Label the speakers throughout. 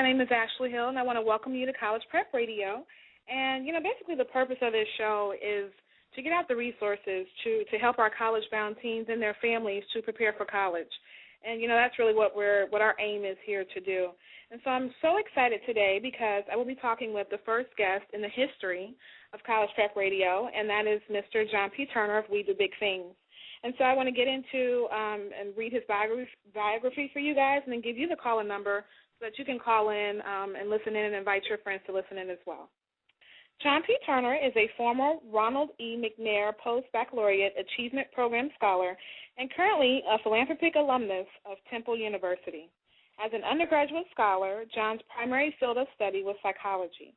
Speaker 1: name is Ashley Hill, and I want to welcome you to College Prep Radio. And, basically the purpose of this show is to get out the resources to help our college-bound teens and their families to prepare for college. And, that's really what our aim is here to do. And so I'm so excited today because I will be talking with the first guest in the history of College Prep Radio, and that is Mr. John P. Turner of We Do Big Things. And so I want to get into and read his biography for you guys and then give you the call-in number so that you can call in and listen in and invite your friends to listen in as well. John P. Turner is a former Ronald E. McNair Post-Baccalaureate Achievement Program Scholar and currently a philanthropic alumnus of Temple University. As an undergraduate scholar, John's primary field of study was psychology.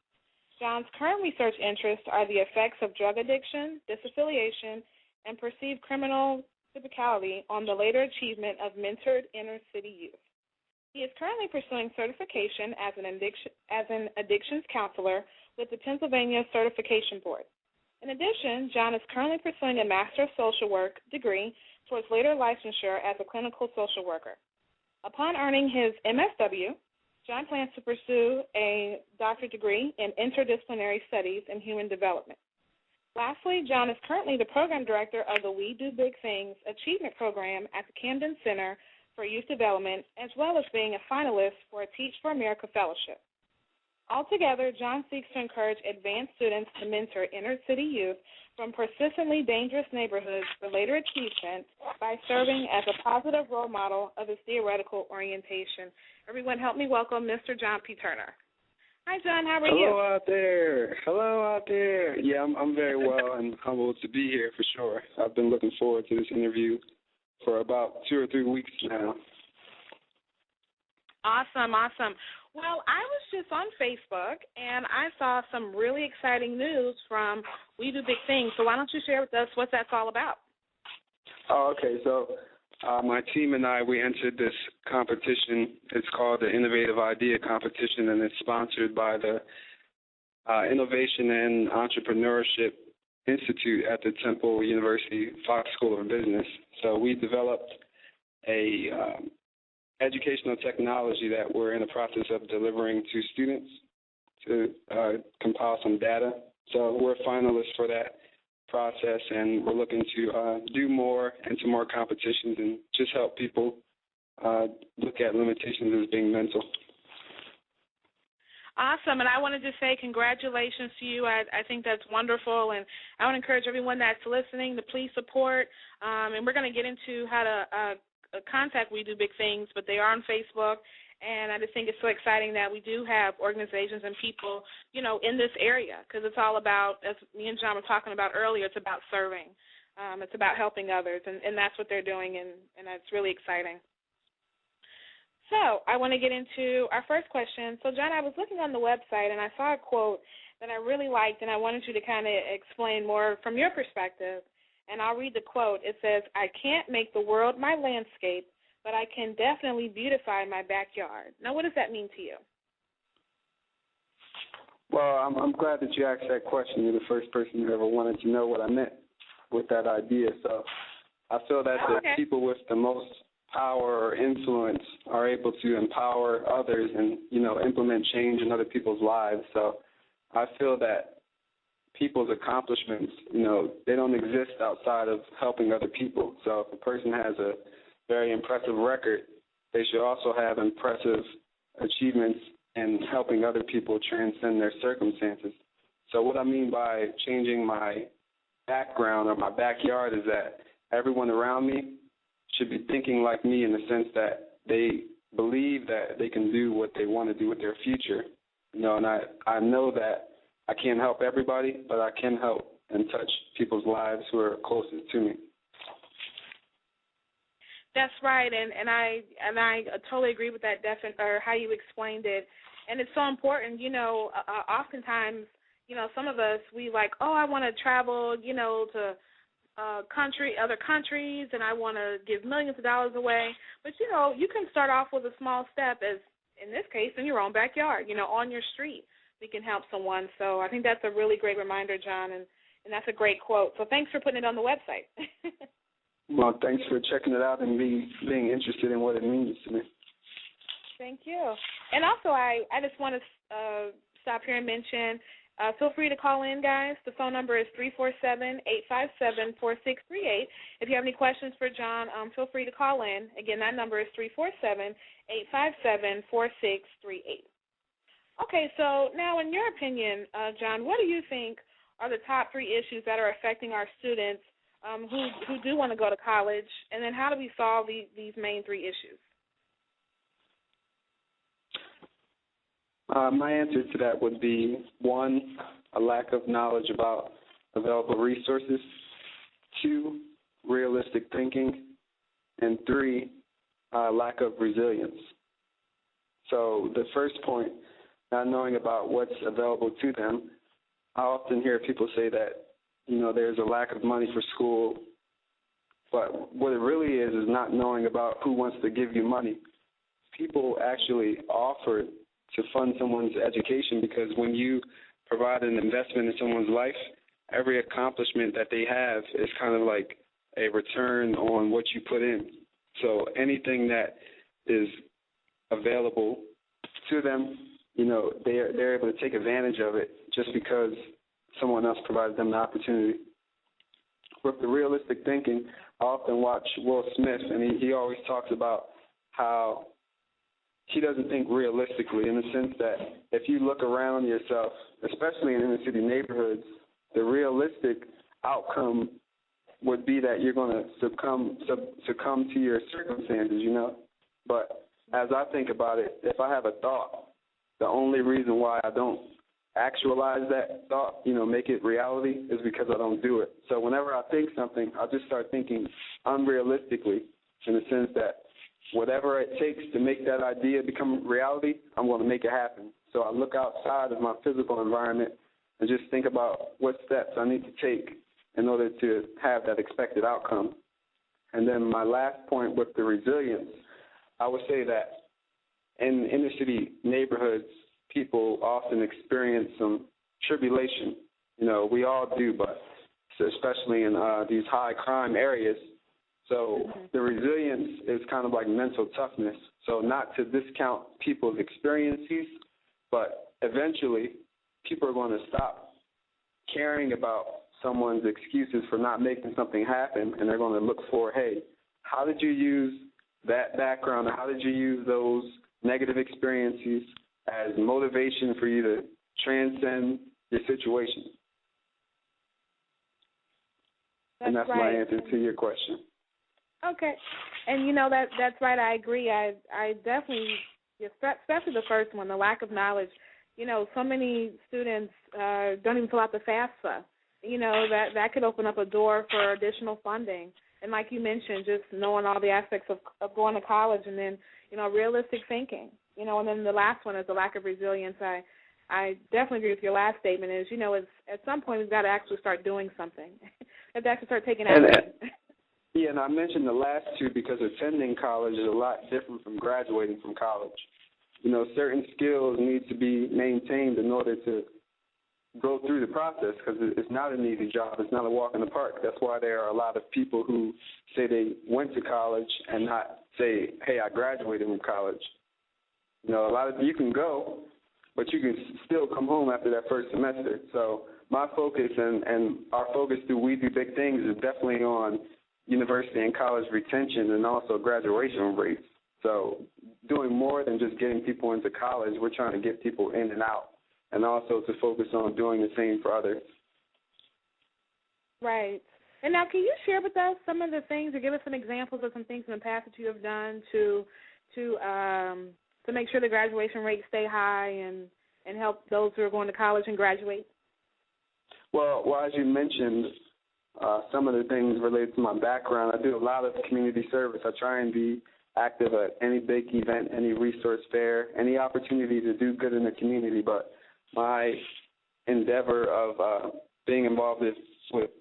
Speaker 1: John's current research interests are the effects of drug addiction, disaffiliation, and perceived criminal typicality on the later achievement of mentored inner-city youth. He is currently pursuing certification as an addictions counselor with the Pennsylvania Certification Board. In addition, John is currently pursuing a Master of Social Work degree towards later licensure as a clinical social worker. Upon earning his MSW, John plans to pursue a doctorate degree in interdisciplinary studies and human development. Lastly, John is currently the program director of the We Do Big Things Achievement Program at the Camden Center for Youth Development, as well as being a finalist for a Teach for America Fellowship. Altogether, John seeks to encourage advanced students to mentor inner-city youth from persistently dangerous neighborhoods for later achievement by serving as a positive role model of his theoretical orientation. Everyone help me welcome Mr. John P. Turner. Hi, John. How are you?
Speaker 2: Hello out there. Yeah, I'm very well and humbled to be here for sure. I've been looking forward to this interview for about 2 or 3 weeks now.
Speaker 1: Awesome. Well, I was just on Facebook, and I saw some really exciting news from We Do Big Things. So why don't you share with us what that's all about?
Speaker 2: Oh, okay. So my team and I, we entered this competition. It's called the Innovative Idea Competition, and it's sponsored by the Innovation and Entrepreneurship Institute at the Temple University Fox School of Business. So we developed a educational technology that we're in the process of delivering to students to compile some data. So we're finalists for that process, and we're looking to do more and some more competitions and just help people look at limitations as being mental.
Speaker 1: Awesome, and I wanted to say congratulations to you. I think that's wonderful, and I want to encourage everyone that's listening to please support, and we're going to get into how to contact We Do Big Things, but they are on Facebook, and I just think it's so exciting that we do have organizations and people, in this area, because it's all about, as me and John were talking about earlier, it's about serving. It's about helping others, and that's what they're doing, and that's really exciting. So I want to get into our first question. So, John, I was looking on the website, and I saw a quote that I really liked, and I wanted you to kind of explain more from your perspective. And I'll read the quote. It says, "I can't make the world my landscape, but I can definitely beautify my backyard." Now, what does that mean to you?
Speaker 2: Well, I'm glad that you asked that question. You're the first person who ever wanted to know what I meant with that idea. So I feel that the people with the most power or influence are able to empower others and, implement change in other people's lives. So I feel that people's accomplishments, they don't exist outside of helping other people. So if a person has a very impressive record, they should also have impressive achievements in helping other people transcend their circumstances. So what I mean by changing my background or my backyard is that everyone around me should be thinking like me in the sense that they believe that they can do what they want to do with their future. And I know that I can't help everybody, but I can help and touch people's lives who are closest to me.
Speaker 1: That's right, and I totally agree with that or how you explained it. And it's so important, oftentimes, some of us, we I want to travel, to other countries, and I want to give millions of dollars away. But, you can start off with a small step, as in this case, in your own backyard, on your street. We can help someone. So I think that's a really great reminder, John, and that's a great quote. So thanks for putting it on the website.
Speaker 2: Well, thanks for checking it out and being interested in what it means to me.
Speaker 1: Thank you. And also, I just want to stop here and mention, feel free to call in, guys. The phone number is 347-857-4638. If you have any questions for John, feel free to call in. Again, that number is 347-857-4638. Okay, so now in your opinion, John, what do you think are the top 3 issues that are affecting our students who do want to go to college, and then how do we solve these main 3 issues?
Speaker 2: My answer to that would be 1, a lack of knowledge about available resources, 2, realistic thinking, and 3, lack of resilience. So the first point, not knowing about what's available to them, I often hear people say that, there's a lack of money for school, but what it really is not knowing about who wants to give you money. People actually offer to fund someone's education because when you provide an investment in someone's life, every accomplishment that they have is kind of like a return on what you put in. So anything that is available to them, they're able to take advantage of it just because someone else provided them the opportunity. With the realistic thinking, I often watch Will Smith, and he always talks about how he doesn't think realistically in the sense that if you look around yourself, especially in inner city neighborhoods, the realistic outcome would be that you're going to succumb to your circumstances, But as I think about it, if I have a thought, the only reason why I don't actualize that thought, make it reality, is because I don't do it. So whenever I think something, I'll just start thinking unrealistically in the sense that whatever it takes to make that idea become reality, I'm going to make it happen. So I look outside of my physical environment and just think about what steps I need to take in order to have that expected outcome. And then my last point with the resilience, I would say that in inner city neighborhoods, people often experience some tribulation. We all do, but especially in these high crime areas. So the resilience is kind of like mental toughness. So not to discount people's experiences, but eventually people are going to stop caring about someone's excuses for not making something happen, and they're going to look for, hey, how did you use that background, or how did you use those negative experiences as motivation for you to transcend your situation? That's right. My answer to your question.
Speaker 1: Okay. And, that's right. I agree. I definitely, especially the first one, the lack of knowledge. So many students don't even fill out the FAFSA. That could open up a door for additional funding. And like you mentioned, just knowing all the aspects of going to college, and then, realistic thinking. And then the last one is the lack of resilience. I definitely agree with your last statement is, at some point we've got to actually start doing something. We've got to start taking action.
Speaker 2: Yeah, and I mentioned the last two because attending college is a lot different from graduating from college. Certain skills need to be maintained in order to go through the process because it's not an easy job. It's not a walk in the park. That's why there are a lot of people who say they went to college and not say, hey, I graduated from college. A lot of you can go, but you can still come home after that first semester. So my focus and our focus through We Do Big Things is definitely on university and college retention and also graduation rates. So doing more than just getting people into college, we're trying to get people in and out, and also to focus on doing the same for others.
Speaker 1: Right. And now can you share with us some of the things or give us some examples of some things in the past that you have done to make sure the graduation rates stay high and help those who are going to college and graduate?
Speaker 2: Well, as you mentioned, some of the things related to my background, I do a lot of community service. I try and be active at any big event, any resource fair, any opportunity to do good in the community. But my endeavor of being involved with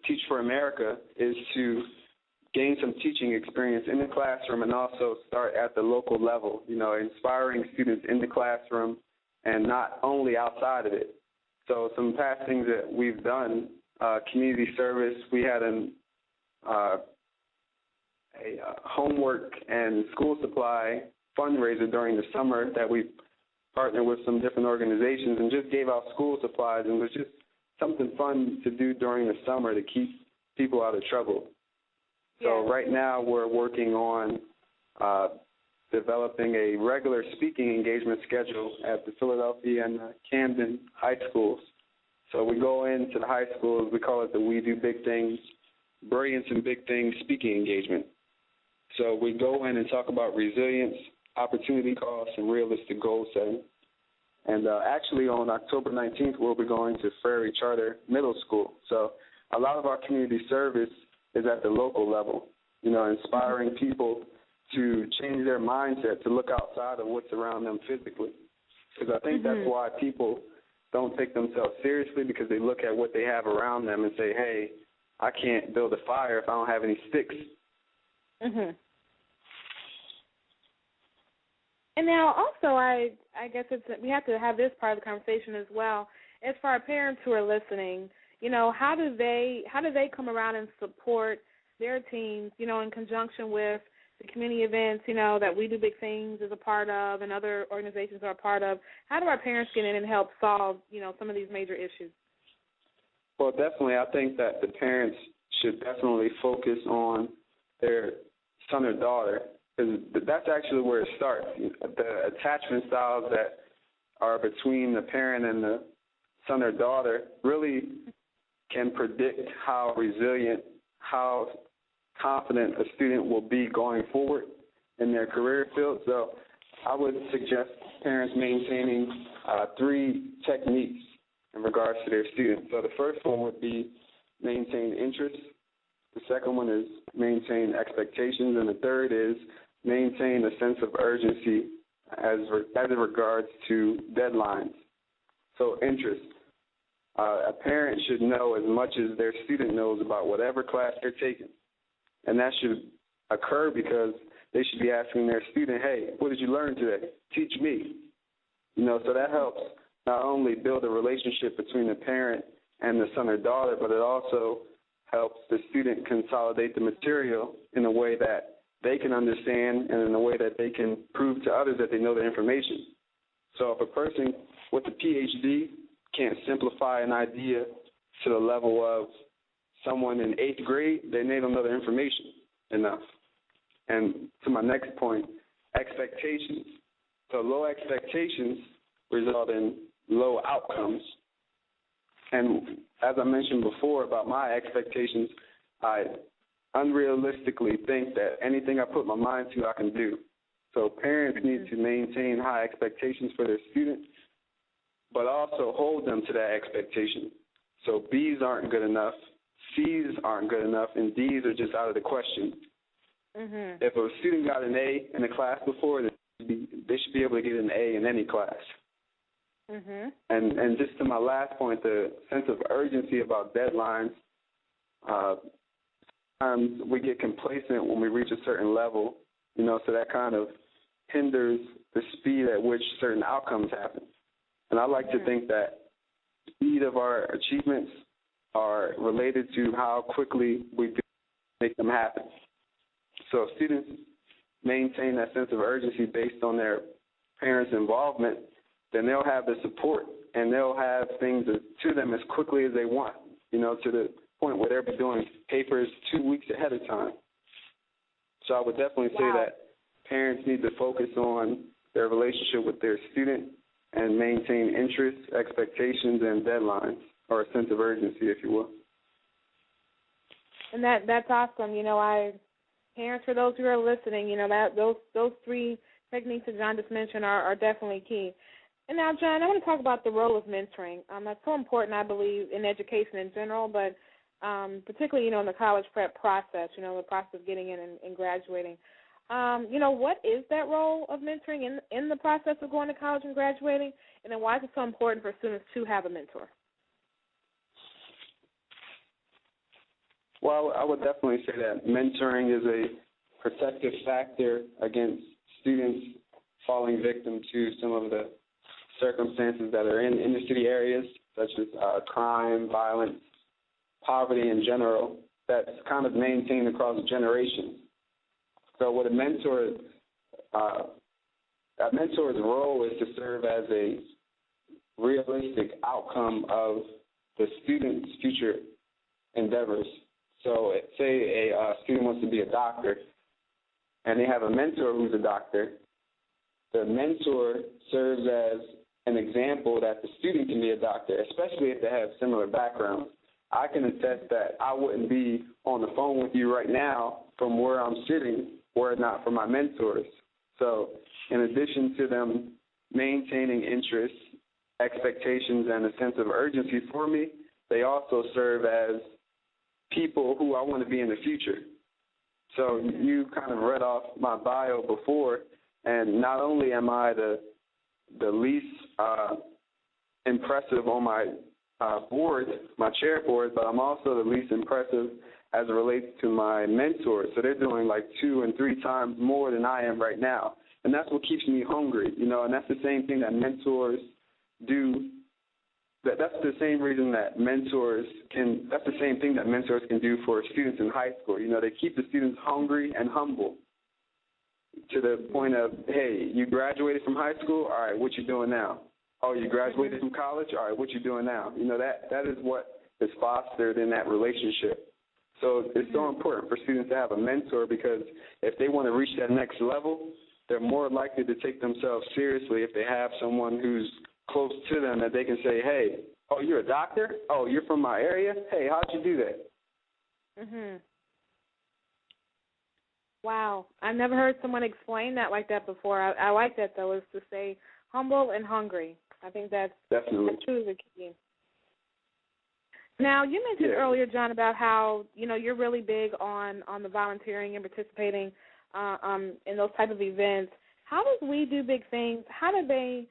Speaker 2: Teach for America is to gain some teaching experience in the classroom and also start at the local level, inspiring students in the classroom and not only outside of it. So some past things that we've done, community service, we had a homework and school supply fundraiser during the summer that we partnered with some different organizations and just gave out school supplies, and it was just something fun to do during the summer to keep people out of trouble.
Speaker 1: Yeah.
Speaker 2: So right now we're working on developing a regular speaking engagement schedule at the Philadelphia and the Camden high schools. So we go into the high schools, we call it the We Do Big Things, Brilliance in Big Things speaking engagement. So we go in and talk about resilience, opportunity costs, and realistic goal setting. And actually on October 19th, we'll be going to Ferry Charter Middle School. So a lot of our community service is at the local level, inspiring people to change their mindset, to look outside of what's around them physically. Because I think that's why people don't take themselves seriously, because they look at what they have around them and say, hey, I can't build a fire if I don't have any sticks.
Speaker 1: And now also I guess we have to have this part of the conversation as well. As for our parents who are listening, how do they come around and support their teams, in conjunction with the community events, that We Do Big Things is a part of and other organizations are a part of? How do our parents get in and help solve, some of these major issues?
Speaker 2: Well, definitely, I think that the parents should definitely focus on their son or daughter, because that's actually where it starts. The attachment styles that are between the parent and the son or daughter really can predict how resilient, how confident a student will be going forward in their career field. So I would suggest parents maintaining 3 techniques in regards to their students. So the first one would be maintain interest. The second one is maintain expectations. And the third is maintain a sense of urgency as it regards to deadlines. So interest. A parent should know as much as their student knows about whatever class they're taking. And that should occur because they should be asking their student, hey, what did you learn today? Teach me. So that helps not only build a relationship between the parent and the son or daughter, but it also helps the student consolidate the material in a way that they can understand and in a way that they can prove to others that they know the information. So if a person with a PhD can't simplify an idea to the level of someone in 8th grade, then they don't know the information enough. And to my next point, expectations. So low expectations result in low outcomes. And as I mentioned before about my expectations, I unrealistically think that anything I put my mind to, I can do. So parents need to maintain high expectations for their students, but also hold them to that expectation. So B's aren't good enough, C's aren't good enough, and D's are just out of the question. If a student got an A in a class before, they should be able to get an A in any class. And just to my last point, the sense of urgency about deadlines, sometimes we get complacent when we reach a certain level, so that kind of hinders the speed at which certain outcomes happen. And I like to think that the speed of our achievements are related to how quickly we do make them happen. So if students maintain that sense of urgency based on their parents' involvement, then they'll have the support and they'll have things to them as quickly as they want, to the point where they'll be doing papers 2 weeks ahead of time. So I would definitely say that parents need to focus on their relationship with their student and maintain interest, expectations, and deadlines, or a sense of urgency, if you will.
Speaker 1: And that's awesome. Parents, for those who are listening, those 3 techniques that John just mentioned are definitely key. And now, John, I want to talk about the role of mentoring. That's so important, I believe, in education in general, but particularly, in the college prep process, the process of getting in and graduating. What is that role of mentoring in the process of going to college and graduating? And then why is it so important for students to have a mentor?
Speaker 2: Well, I would definitely say that mentoring is a protective factor against students falling victim to some of the circumstances that are in inner city areas, such as crime, violence, poverty in general, that's kind of maintained across generations. So what a mentor A mentor's role is to serve as a realistic outcome of the student's future endeavors. So say a student wants to be a doctor, and they have a mentor who's a doctor. The mentor serves as an example that the student can be a doctor, especially if they have similar backgrounds. I can attest that I wouldn't be on the phone with you right now from where I'm sitting were it not for my mentors. So in addition to them maintaining interests, expectations, and a sense of urgency for me, they also serve as people who I want to be in the future. So you kind of read off my bio before, and not only am I the least impressive on my board, my chair board, but I'm also the least impressive as it relates to my mentors. So they're doing like 2 and 3 times more than I am right now. And that's what keeps me hungry, and that's the same thing that mentors do. That's the same reason that that's the same thing that mentors can do for students in high school. They keep the students hungry and humble to the point of, hey, you graduated from high school? All right, what you doing now? Oh, you graduated from college? All right, what you doing now? That is what is fostered in that relationship. So it's so important for students to have a mentor, because if they want to reach that next level, they're more likely to take themselves seriously if they have someone who's close to them that they can say, hey, oh, you're a doctor? Oh, you're from my area? Hey, how'd you do that?
Speaker 1: Wow. I've never heard someone explain that like that before. I like that, though, is to say humble and hungry. I think that's truly the key. Now, you mentioned earlier, John, about how, you're really big on the volunteering and participating in those type of events. How does We Do Big Things, how do they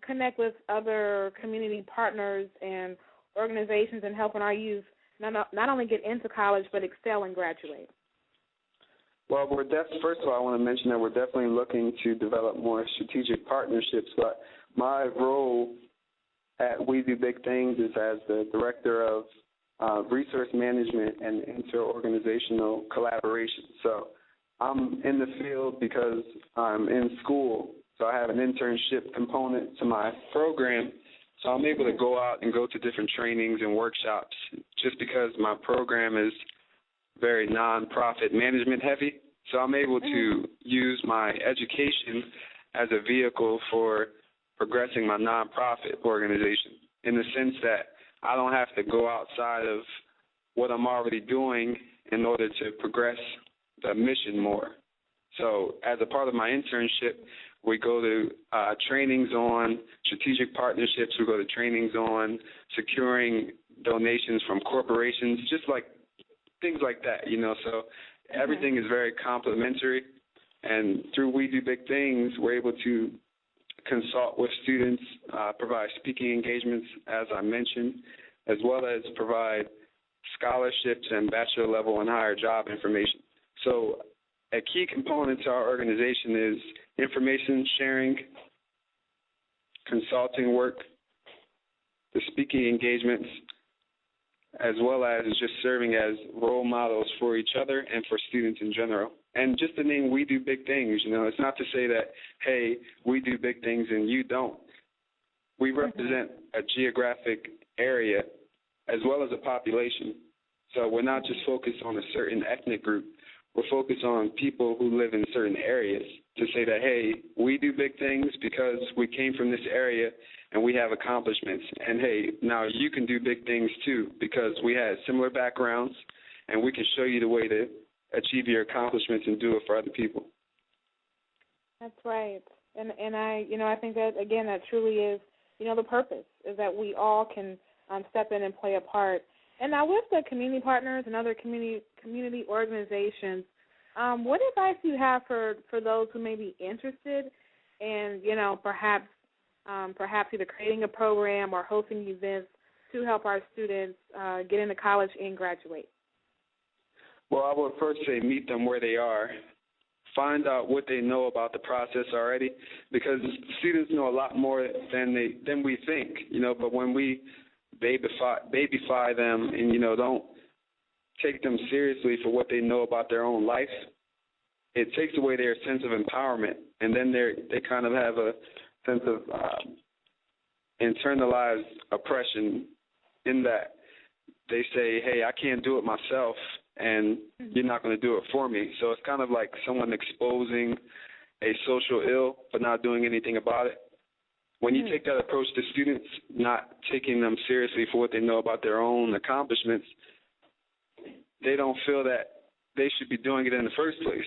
Speaker 1: connect with other community partners and organizations in helping our youth not only get into college but excel and graduate?
Speaker 2: Well, first of all, I want to mention that we're definitely looking to develop more strategic partnerships. But my role at We Do Big Things is as the Director of Resource Management and Inter-Organizational Collaboration. So I'm in the field because I'm in school. So I have an internship component to my program. So I'm able to go out and go to different trainings and workshops just because my program is very nonprofit management heavy. So I'm able to use my education as a vehicle for progressing my nonprofit organization, in the sense that I don't have to go outside of what I'm already doing in order to progress the mission more. So as a part of my internship, we go to trainings on strategic partnerships. We go to trainings on securing donations from corporations, just like things like that, So everything is very complementary. And through We Do Big Things, we're able to consult with students, provide speaking engagements, as I mentioned, as well as provide scholarships and bachelor level and higher job information. So a key component to our organization is information sharing, consulting work, the speaking engagements, as well as just serving as role models for each other and for students in general. And just to name We Do Big Things, it's not to say that, hey, we do big things and you don't. We represent a geographic area as well as a population. So we're not just focused on a certain ethnic group. We're focused on people who live in certain areas to say that, hey, we do big things because we came from this area and we have accomplishments. And, hey, now you can do big things too because we had similar backgrounds and we can show you the way to achieve your accomplishments and do it for other people.
Speaker 1: That's right. And I think that, again, that truly is, the purpose is that we all can step in and play a part. And now with the community partners and other community organizations, what advice do you have for those who may be interested in, perhaps either creating a program or hosting events to help our students get into college and graduate?
Speaker 2: Well, I would first say meet them where they are. Find out what they know about the process already, because students know a lot more than we think, but when we babyfy them and, don't take them seriously for what they know about their own life, it takes away their sense of empowerment, and then they kind of have a sense of internalized oppression in that they say, hey, I can't do it myself, and you're not going to do it for me. So it's kind of like someone exposing a social ill but not doing anything about it. When you take that approach to students, not taking them seriously for what they know about their own accomplishments, they don't feel that they should be doing it in the first place.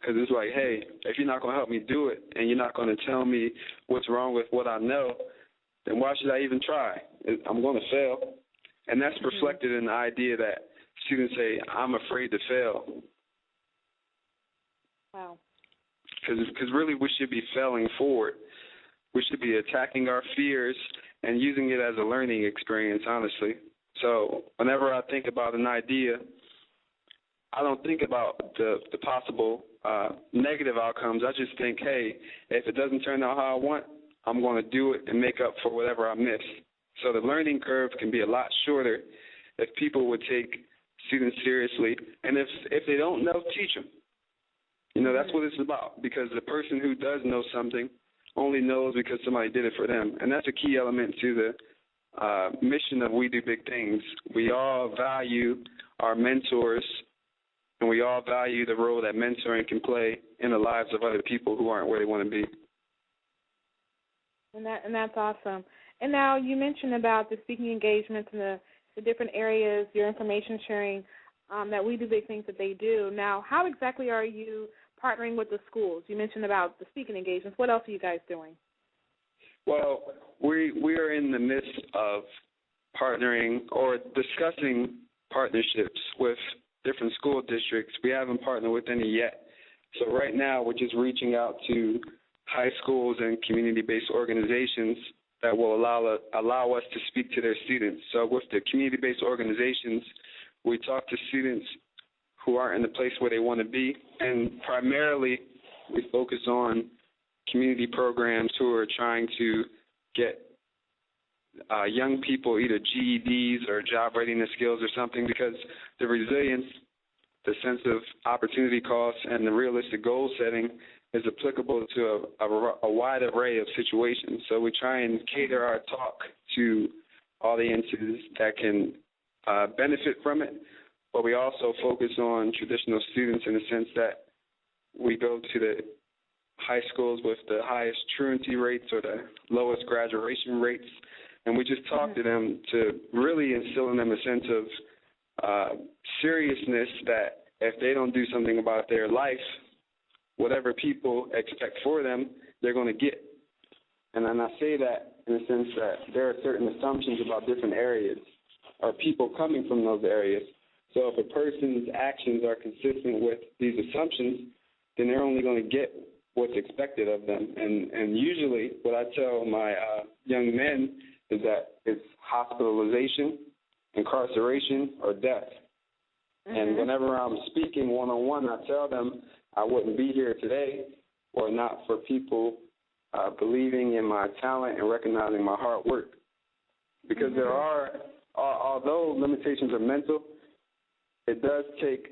Speaker 2: Because it's like, hey, if you're not going to help me do it and you're not going to tell me what's wrong with what I know, then why should I even try? I'm going to fail. And that's reflected in the idea that students say, I'm afraid to fail.
Speaker 1: Wow.
Speaker 2: Because really we should be failing forward. We should be attacking our fears and using it as a learning experience, honestly. So whenever I think about an idea, I don't think about the possible negative outcomes. I just think, hey, if it doesn't turn out how I want, I'm going to do it and make up for whatever I miss. So the learning curve can be a lot shorter if people would take students seriously. And if they don't know, teach them. You know, that's what it's about, because the person who does know something only knows because somebody did it for them. And that's a key element to the mission of We Do Big Things. We all value our mentors, and we all value the role that mentoring can play in the lives of other people who aren't where they want to be.
Speaker 1: And that's awesome. And now you mentioned about the speaking engagements and the different areas, your information sharing, that We Do Big Things that they do. Now, how exactly are you partnering with the schools? You mentioned about the speaking engagements. What else are you guys doing?
Speaker 2: Well, we are in the midst of partnering or discussing partnerships with different school districts. We haven't partnered with any yet. So right now we're just reaching out to high schools and community-based organizations that will allow us to speak to their students. So with the community-based organizations, we talk to students who aren't in the place where they want to be, and primarily we focus on community programs who are trying to get young people either GEDs or job readiness skills or something, because the resilience, the sense of opportunity costs, and the realistic goal setting is applicable to a wide array of situations. So we try and cater our talk to audiences that can benefit from it, but we also focus on traditional students in the sense that we go to the high schools with the highest truancy rates or the lowest graduation rates, and we just talk to them to really instill in them a sense of seriousness that if they don't do something about their life, whatever people expect for them, they're going to get. And then I say that in the sense that there are certain assumptions about different areas or people coming from those areas. So if a person's actions are consistent with these assumptions, then they're only going to get what's expected of them. And usually what I tell my young men is that it's hospitalization, incarceration, or death. And whenever I'm speaking one-on-one, I tell them I wouldn't be here today were not for people believing in my talent and recognizing my hard work. Because there are, although limitations are mental, it does take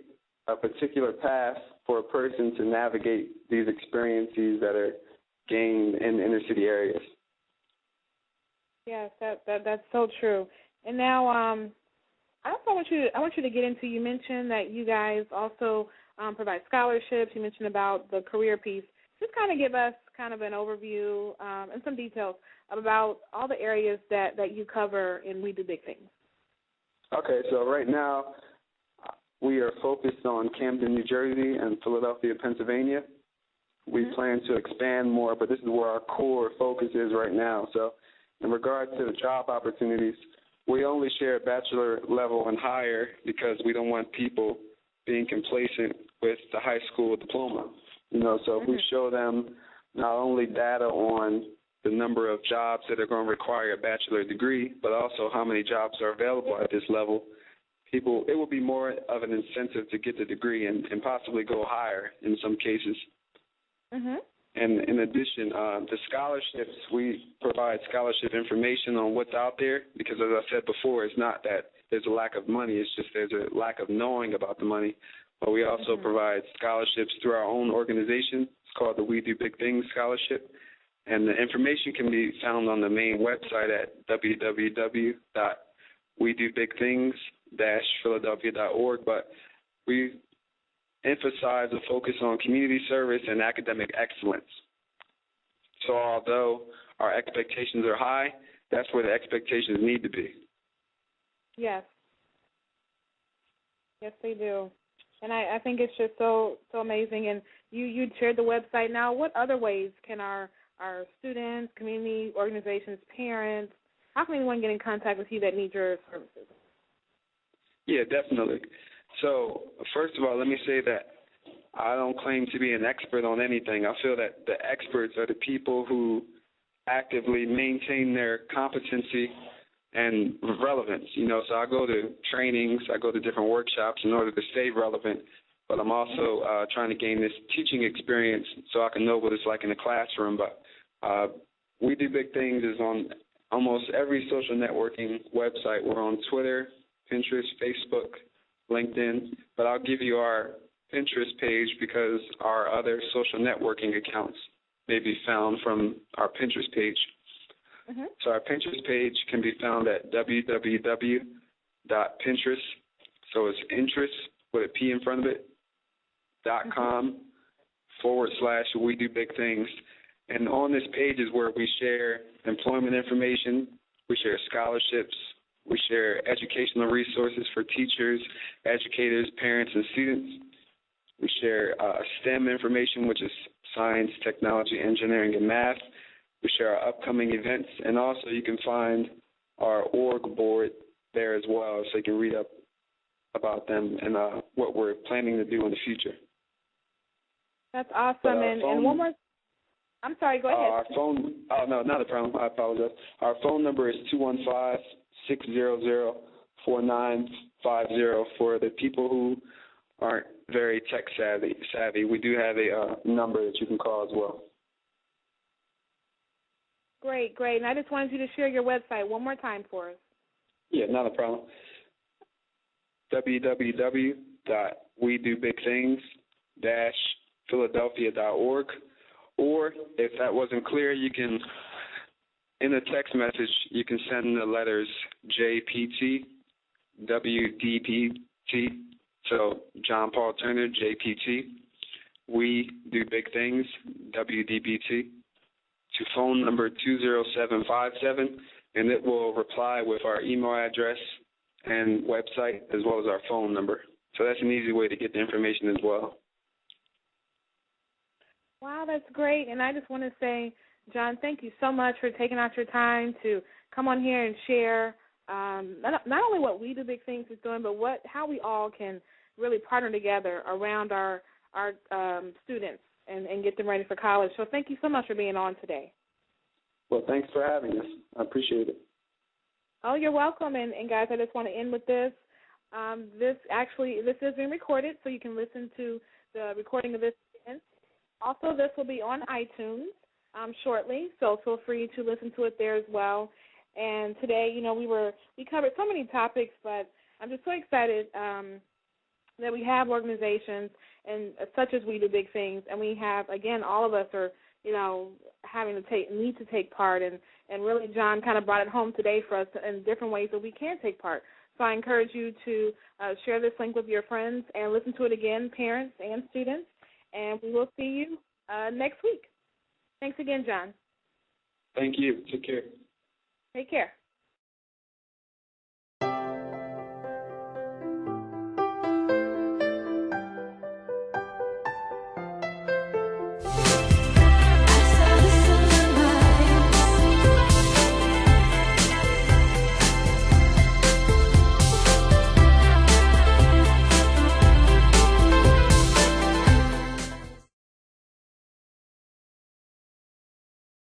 Speaker 2: a particular path for a person to navigate these experiences that are gained in inner city areas.
Speaker 1: Yes, that's so true. And now I also want you to get into, you mentioned that you guys also provide scholarships. You mentioned about the career piece. Just kind of give us kind of an overview and some details about all the areas that you cover in We Do Big Things.
Speaker 2: Okay, so right now we are focused on Camden, New Jersey, and Philadelphia, Pennsylvania. We plan to expand more, but this is where our core focus is right now. So in regards to the job opportunities, we only share bachelor level and higher because we don't want people being complacent with the high school diploma. You know, so if we show them not only data on the number of jobs that are going to require a bachelor degree, but also how many jobs are available at this level, it will be more of an incentive to get the degree and possibly go higher in some cases. And in addition, the scholarships, we provide scholarship information on what's out there because, as I said before, it's not that there's a lack of money. It's just there's a lack of knowing about the money. but we also provide scholarships through our own organization. It's called the We Do Big Things Scholarship, and the information can be found on the main website at www.wedobigthings-philadelphia.org, but we emphasize a focus on community service and academic excellence. So although our expectations are high, that's where the expectations need to be.
Speaker 1: Yes. Yes, they do. And I think it's just so amazing. And you shared the website. Now, what other ways can our students, community organizations, parents, how can anyone get in contact with you that needs your services?
Speaker 2: Yeah, definitely. So, first of all, let me say that I don't claim to be an expert on anything. I feel that the experts are the people who actively maintain their competency and relevance. So I go to trainings, I go to different workshops in order to stay relevant, but I'm also trying to gain this teaching experience so I can know what it's like in the classroom. But We Do Big Things is on almost every social networking website. We're on Twitter, Pinterest, Facebook, LinkedIn, but I'll give you our Pinterest page because our other social networking accounts may be found from our Pinterest page. So our Pinterest page can be found at www.pinterest, so it's interest with a P in front of it, .com/We Do Big Things. And on this page is where we share employment information, we share scholarships, we share educational resources for teachers, educators, parents, and students. We share STEM information, which is science, technology, engineering, and math. We share our upcoming events, and also you can find our org board there as well, so you can read up about them and what we're planning to do in the future.
Speaker 1: That's awesome. And one more. I'm sorry, go ahead.
Speaker 2: Our phone, no, not a problem. I apologize. Our phone number is 215-600-4950 for the people who aren't very tech savvy. We do have a number that you can call as well.
Speaker 1: Great. And I just wanted you to share your website one more time for us.
Speaker 2: Yeah, not a problem. www.wedobigthings-philadelphia.org. Or if that wasn't clear, you can, in a text message, you can send the letters JPT, WDPT, so John Paul Turner, JPT, We Do Big Things, WDBT, to phone number 20757, and it will reply with our email address and website as well as our phone number. So that's an easy way to get the information as well.
Speaker 1: Wow, that's great. And I just want to say, John, thank you so much for taking out your time to come on here and share not only what We Do Big Things is doing, but how we all can really partner together around our students and get them ready for college. So thank you so much for being on today.
Speaker 2: Well, thanks for having us. I appreciate it.
Speaker 1: Oh, you're welcome. And guys, I just want to end with this. This is being recorded, so you can listen to the recording of this again. Also, this will be on iTunes shortly, so feel free to listen to it there as well. And today, we covered so many topics, but I'm just so excited that we have organizations and such as We Do Big Things, and we have, again, all of us are, need to take part, and really John kind of brought it home today for us in different ways that we can take part. So I encourage you to share this link with your friends and listen to it again, parents and students. And we will see you next week. Thanks again, John.
Speaker 2: Thank you. Take care.
Speaker 1: Take care.